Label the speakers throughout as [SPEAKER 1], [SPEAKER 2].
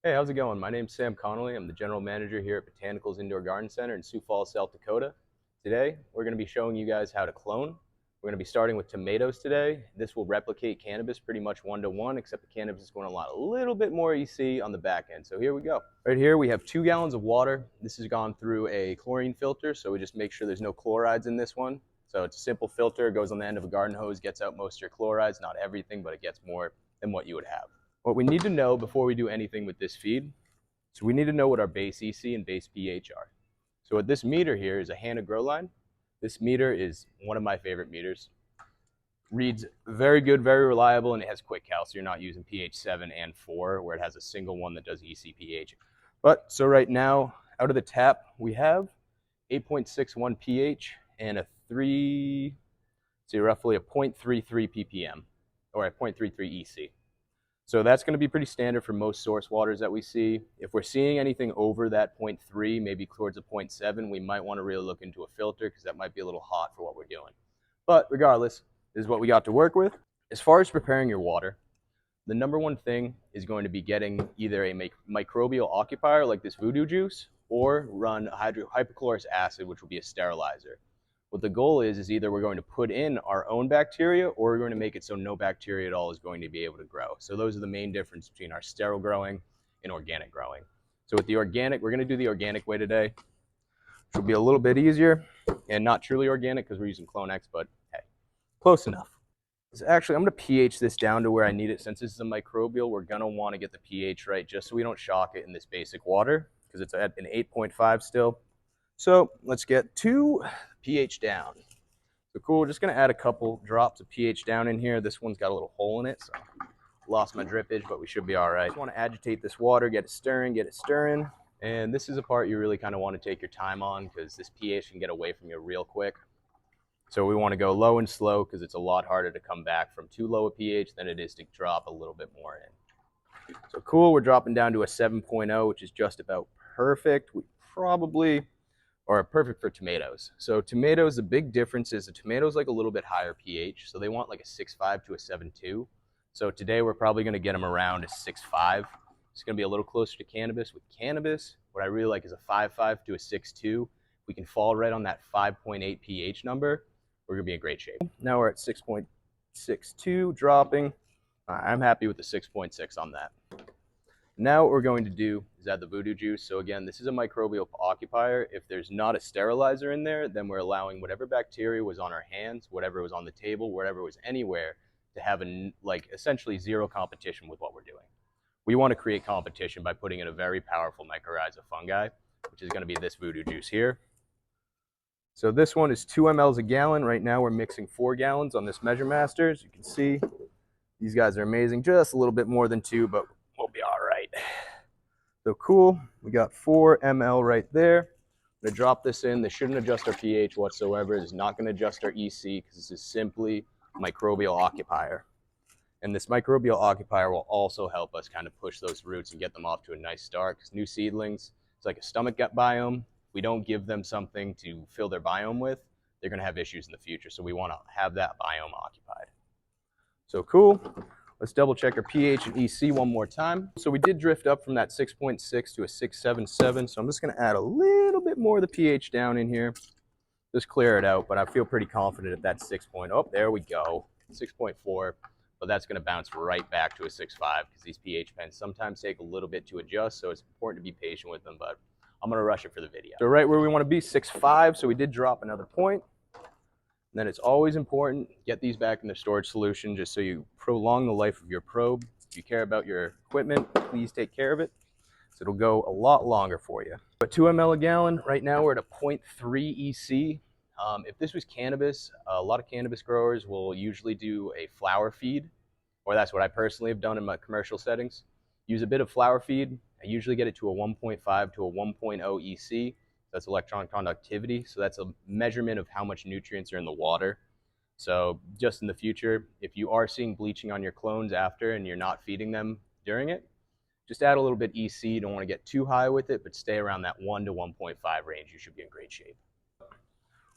[SPEAKER 1] Hey, how's it going? My name's Sam Connolly. I'm the general manager here at Botanicals Indoor Garden Center in Sioux Falls, South Dakota. Today, we're going to be showing you guys how to clone. We're going to be starting with tomatoes today. This will replicate cannabis pretty much one-to-one, except the cannabis is going to allow a little bit more EC on the back end. So here we go. Right here, we have 2 gallons of water. This has gone through a chlorine filter, so we just make sure there's no chlorides in this one. So it's a simple filter, goes on the end of a garden hose, gets out most of your chlorides, not everything, but it gets more than what you would have. What we need to know before we do anything with this feed, so we need to know what our base EC and base pH are. So what this meter here is a Hanna grow line. This meter is one of my favorite meters. Reads very good, very reliable, and it has quick cal, so you're not using pH 7 and 4 where it has a single one that does EC pH. But so right now, out of the tap, we have 8.61 pH and roughly a 0.33 ppm or a 0.33 EC. So that's going to be pretty standard for most source waters that we see. If we're seeing anything over that 0.3, maybe towards a 0.7, we might want to really look into a filter because that might be a little hot for what we're doing. But regardless, this is what we got to work with. As far as preparing your water, the number one thing is going to be getting either a microbial occupier like this Voodoo juice or run hypochlorous acid, which will be a sterilizer. What the goal is either we're going to put in our own bacteria or we're going to make it so no bacteria at all is going to be able to grow. So those are the main difference between our sterile growing and organic growing. So with the organic, we're going to do the organic way today, which will be a little bit easier and not truly organic because we're using Clone-X, but hey, close enough. So actually, I'm going to pH this down to where I need it. Since this is a microbial, we're going to want to get the pH right just so we don't shock it in this basic water because it's at an 8.5 still. So let's get to pH down. So cool, we're just gonna add a couple drops of pH down in here. This one's got a little hole in it, so lost my drippage, but we should be all right. Just wanna agitate this water, get it stirring. And this is a part you really kind of want to take your time on because this pH can get away from you real quick. So we want to go low and slow because it's a lot harder to come back from too low a pH than it is to drop a little bit more in. So cool, we're dropping down to a 7.0, which is just about perfect. We probably are perfect for tomatoes. So tomatoes, the big difference is the tomatoes like a little bit higher pH, so they want like a 6.5 to a 7.2. So today we're probably going to get them around a 6.5. It's going to be a little closer to cannabis. With cannabis, what I really like is a 5.5 to a 6.2. We can fall right on that 5.8 pH number. We're going to be in great shape. Now we're at 6.62 dropping. I'm happy with the 6.6 on that. Now what we're going to do is add the Voodoo juice. So again, this is a microbial occupier. If there's not a sterilizer in there, then we're allowing whatever bacteria was on our hands, whatever was on the table, whatever was anywhere, to have essentially zero competition with what we're doing. We want to create competition by putting in a very powerful mycorrhiza fungi, which is going to be this Voodoo juice here. So this one is 2 mLs a gallon. Right now we're mixing 4 gallons on this Measure Master. As you can see, these guys are amazing. Just a little bit more than 2, but we'll be all right. So cool, we got 4 ml right there. I'm gonna drop this in. This shouldn't adjust our pH whatsoever. It's not gonna adjust our EC because this is simply microbial occupier. And this microbial occupier will also help us kind of push those roots and get them off to a nice start because new seedlings, it's like a stomach gut biome. If we don't give them something to fill their biome with, they're gonna have issues in the future. So we wanna have that biome occupied. So cool. Let's double check our pH and EC one more time. So we did drift up from that 6.6 to a 6.77. So I'm just gonna add a little bit more of the pH down in here. Just clear it out, but I feel pretty confident at that 6. Oh, there we go, 6.4. But that's gonna bounce right back to a 6.5 because these pH pens sometimes take a little bit to adjust. So it's important to be patient with them, but I'm gonna rush it for the video. So right where we wanna be, 6.5. So we did drop another point. And then it's always important, get these back in the storage solution just so you prolong the life of your probe. If you care about your equipment, please take care of it. So it'll go a lot longer for you. But 2 ml a gallon, right now we're at a 0.3 EC. If this was cannabis, a lot of cannabis growers will usually do a flower feed, or that's what I personally have done in my commercial settings. Use a bit of flower feed. I usually get it to a 1.5 to a 1.0 EC. That's electron conductivity. So that's a measurement of how much nutrients are in the water. So just in the future, if you are seeing bleaching on your clones after and you're not feeding them during it, just add a little bit EC. You don't want to get too high with it, but stay around that 1 to 1.5 range. You should be in great shape.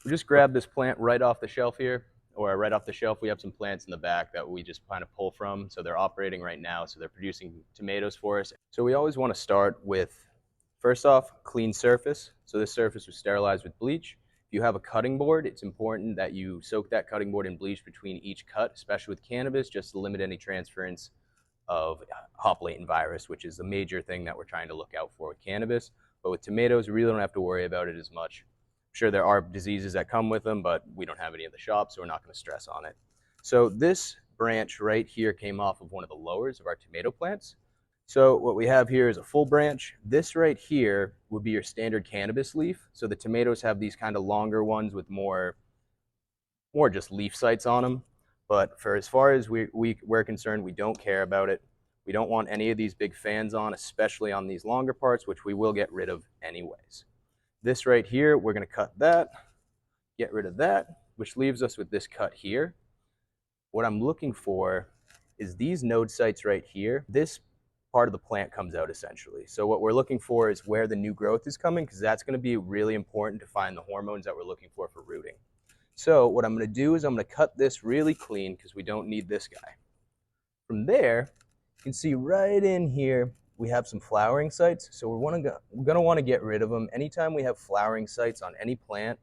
[SPEAKER 1] We just grabbed this plant right off the shelf here. or right off the shelf, we have some plants in the back that we just kind of pull from. So they're operating right now. So they're producing tomatoes for us. So we always want to start with, first off, clean surface. So this surface was sterilized with bleach. If you have a cutting board, it's important that you soak that cutting board in bleach between each cut, especially with cannabis, just to limit any transference of hop latent virus, which is the major thing that we're trying to look out for with cannabis. But with tomatoes, we really don't have to worry about it as much. I'm sure there are diseases that come with them, but we don't have any in the shop, so we're not going to stress on it. So this branch right here came off of one of the lowers of our tomato plants. So what we have here is a full branch. This right here would be your standard cannabis leaf. So the tomatoes have these kind of longer ones with more just leaf sites on them. But for as far as we're concerned, we don't care about it. We don't want any of these big fans on, especially on these longer parts, which we will get rid of anyways. This right here, we're going to cut that, get rid of that, which leaves us with this cut here. What I'm looking for is these node sites right here. This part of the plant comes out essentially. So what we're looking for is where the new growth is coming, because that's going to be really important to find the hormones that we're looking for rooting. So what I'm going to do is I'm going to cut this really clean because we don't need this guy. From there, you can see right in here, we have some flowering sites. So we're going to want to get rid of them. Anytime we have flowering sites on any plant,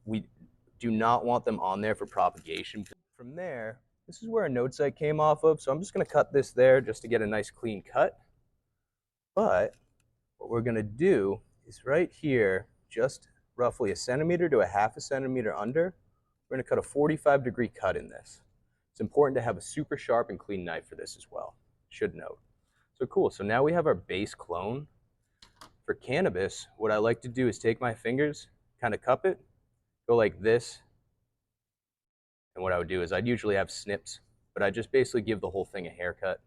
[SPEAKER 1] we do not want them on there for propagation. From there, this is where a node site came off of. So I'm just going to cut this there just to get a nice clean cut. But what we're going to do is right here, just roughly a centimeter to a half a centimeter under, we're going to cut a 45-degree cut in this. It's important to have a super sharp and clean knife for this as well, should note. So cool, so now we have our base clone. For cannabis, what I like to do is take my fingers, kind of cup it, go like this, and what I would do is I'd usually have snips, but I just basically give the whole thing a haircut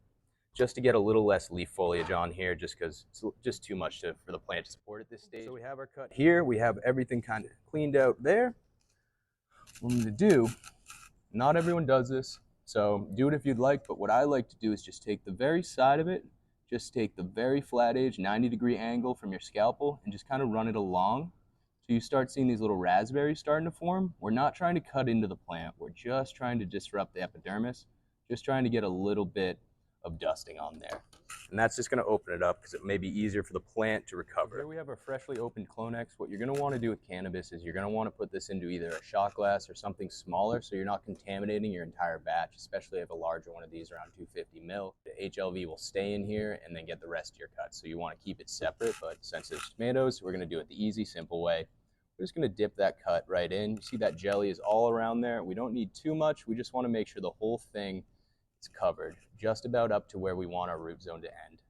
[SPEAKER 1] just to get a little less leaf foliage on here, just because it's just too much for the plant to support at this stage. So we have our cut here. We have everything kind of cleaned out there. What I'm going to do, not everyone does this, so do it if you'd like, but what I like to do is just take the very side of it, just take the very flat edge, 90-degree angle from your scalpel, and just kind of run it along. So you start seeing these little raspberries starting to form. We're not trying to cut into the plant. We're just trying to disrupt the epidermis, just trying to get a little bit of dusting on there. And that's just going to open it up because it may be easier for the plant to recover. Here we have our freshly opened Clonex. What you're going to want to do with cannabis is you're going to want to put this into either a shot glass or something smaller so you're not contaminating your entire batch, especially if a larger one of these around 250 mil. The HLV will stay in here and then get the rest of your cut. So you want to keep it separate, but since there's tomatoes, we're going to do it the easy, simple way. We're just going to dip that cut right in. You see that jelly is all around there. We don't need too much. We just want to make sure the whole thing is covered just about up to where we want our root zone to end.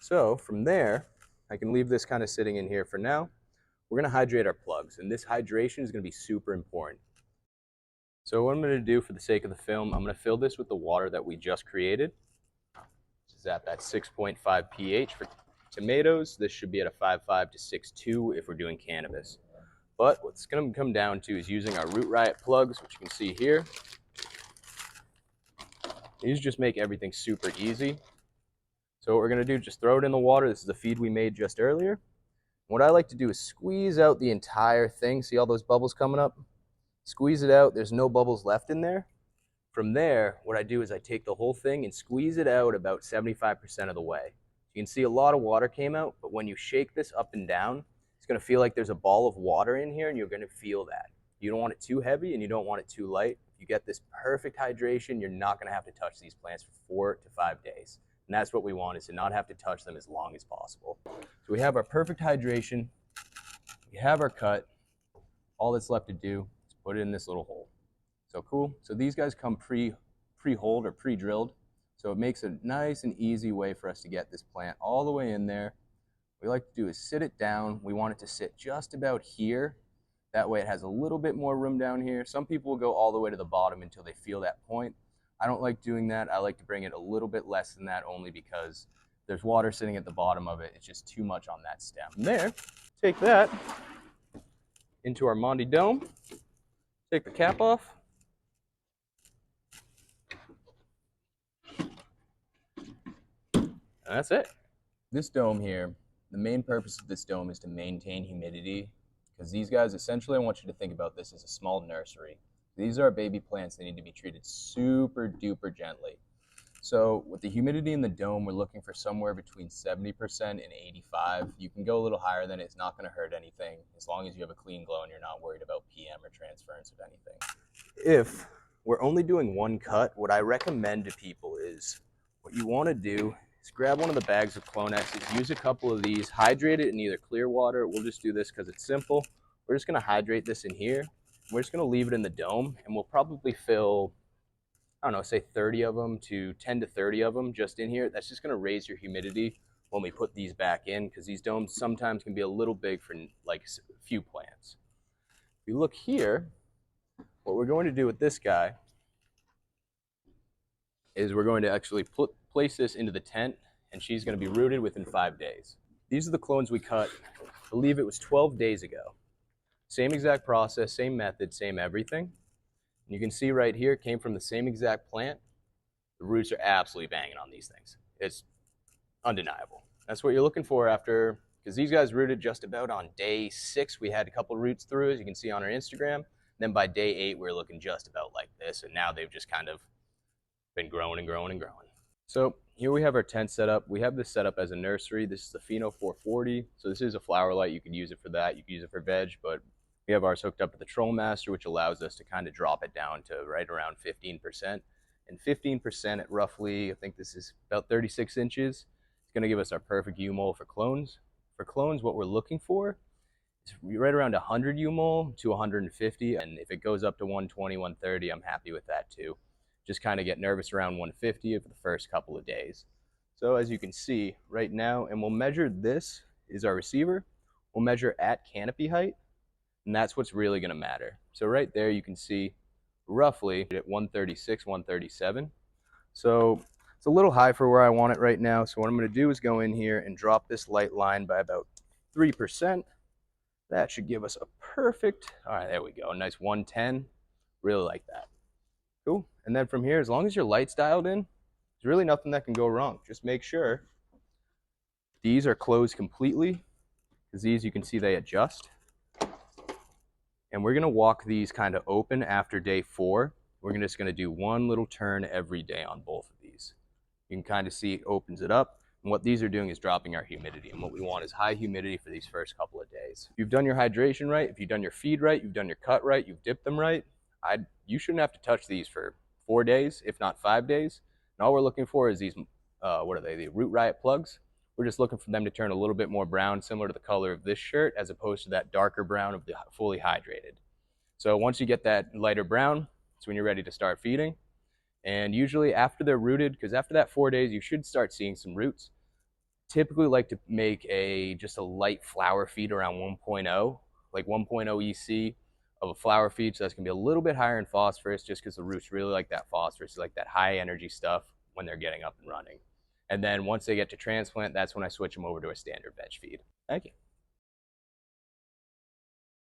[SPEAKER 1] So from there, I can leave this kind of sitting in here for now. We're going to hydrate our plugs, and this hydration is going to be super important. So what I'm going to do for the sake of the film, I'm going to fill this with the water that we just created. This is at that 6.5 pH for tomatoes. This should be at a 5.5 to 6.2 if we're doing cannabis. But what's going to come down to is using our Root Riot plugs, which you can see here. These just make everything super easy. So what we're going to do, just throw it in the water. This is the feed we made just earlier. What I like to do is squeeze out the entire thing. See all those bubbles coming up? Squeeze it out. There's no bubbles left in there. From there, what I do is I take the whole thing and squeeze it out about 75% of the way. You can see a lot of water came out, but when you shake this up and down, it's going to feel like there's a ball of water in here, and you're going to feel that. You don't want it too heavy, and you don't want it too light. If you get this perfect hydration, you're not going to have to touch these plants for 4 to 5 days. And that's what we want, is to not have to touch them as long as possible. So we have our perfect hydration. We have our cut. All that's left to do is put it in this little hole. So cool. So these guys come pre-holed or pre-drilled. So it makes a nice and easy way for us to get this plant all the way in there. What we like to do is sit it down. We want it to sit just about here. That way it has a little bit more room down here. Some people will go all the way to the bottom until they feel that point. I don't like doing that. I like to bring it a little bit less than that, only because there's water sitting at the bottom of it. It's just too much on that stem. From there, take that into our Monty Dome. Take the cap off. And that's it. This dome here, the main purpose of this dome is to maintain humidity, because these guys, essentially, I want you to think about this as a small nursery. These are baby plants. They need to be treated super duper gently. So with the humidity in the dome, we're looking for somewhere between 70% and 85. You can go a little higher than it's not going to hurt anything as long as you have a clean glow and you're not worried about PM or transference of anything. If we're only doing one cut, what I recommend to people is what you want to do is grab one of the bags of Clonexes, use a couple of these, hydrate it in either clear water. We'll just do this because it's simple. We're just going to hydrate this in here. We're just going to leave it in the dome, and we'll probably fill, I don't know, say 30 of them to 10 to 30 of them just in here. That's just going to raise your humidity when we put these back in, because these domes sometimes can be a little big for like a few plants. If you look here, what we're going to do with this guy is we're going to actually place this into the tent, and she's going to be rooted within 5 days. These are the clones we cut, I believe it was 12 days ago. Same exact process, same method, same everything. And you can see right here, it came from the same exact plant. The roots are absolutely banging on these things. It's undeniable. That's what you're looking for after, because these guys rooted just about on day 6. We had a couple roots through, as you can see on our Instagram. Then by day 8, we were looking just about like this, and now they've just kind of been growing and growing and growing. So here we have our tent set up. We have this set up as a nursery. This is the Pheno 440. So this is a flower light. You can use it for that. You can use it for veg, but we have ours hooked up to the Troll Master, which allows us to kind of drop it down to right around 15%. And 15% at roughly, I think this is about 36 inches. It's going to give us our perfect U-mole for clones. For clones, what we're looking for is right around 100 U-mole to 150. And if it goes up to 120, 130, I'm happy with that too. Just kind of get nervous around 150 for the first couple of days. So as you can see right now, and we'll measure, this is our receiver. We'll measure at canopy height, and that's what's really going to matter. So right there you can see roughly at 136, 137. So it's a little high for where I want it right now. So what I'm going to do is go in here and drop this light line by about 3%. That should give us a perfect, all right, there we go, a nice 110. Really like that. Cool. And then from here, as long as your light's dialed in, there's really nothing that can go wrong. Just make sure these are closed completely, because these, you can see they adjust. And we're going to walk these kind of open after day 4. We're just going to do one little turn every day on both of these. You can kind of see it opens it up. And what these are doing is dropping our humidity. And what we want is high humidity for these first couple of days. If you've done your hydration right, if you've done your feed right, you've done your cut right, you've dipped them right, you shouldn't have to touch these for 4 days, if not 5 days. And all we're looking for is these, what are they, the Root Riot plugs. We're just looking for them to turn a little bit more brown, similar to the color of this shirt, as opposed to that darker brown of the fully hydrated. So once you get that lighter brown, that's when you're ready to start feeding. And usually after they're rooted, because after that 4 days, you should start seeing some roots. Typically like to make just a light flower feed around 1.0, like 1.0 EC of a flower feed. So that's gonna be a little bit higher in phosphorus, just because the roots really like that phosphorus, like that high energy stuff when they're getting up and running. And then once they get to transplant, that's when I switch them over to a standard veg feed. Thank you.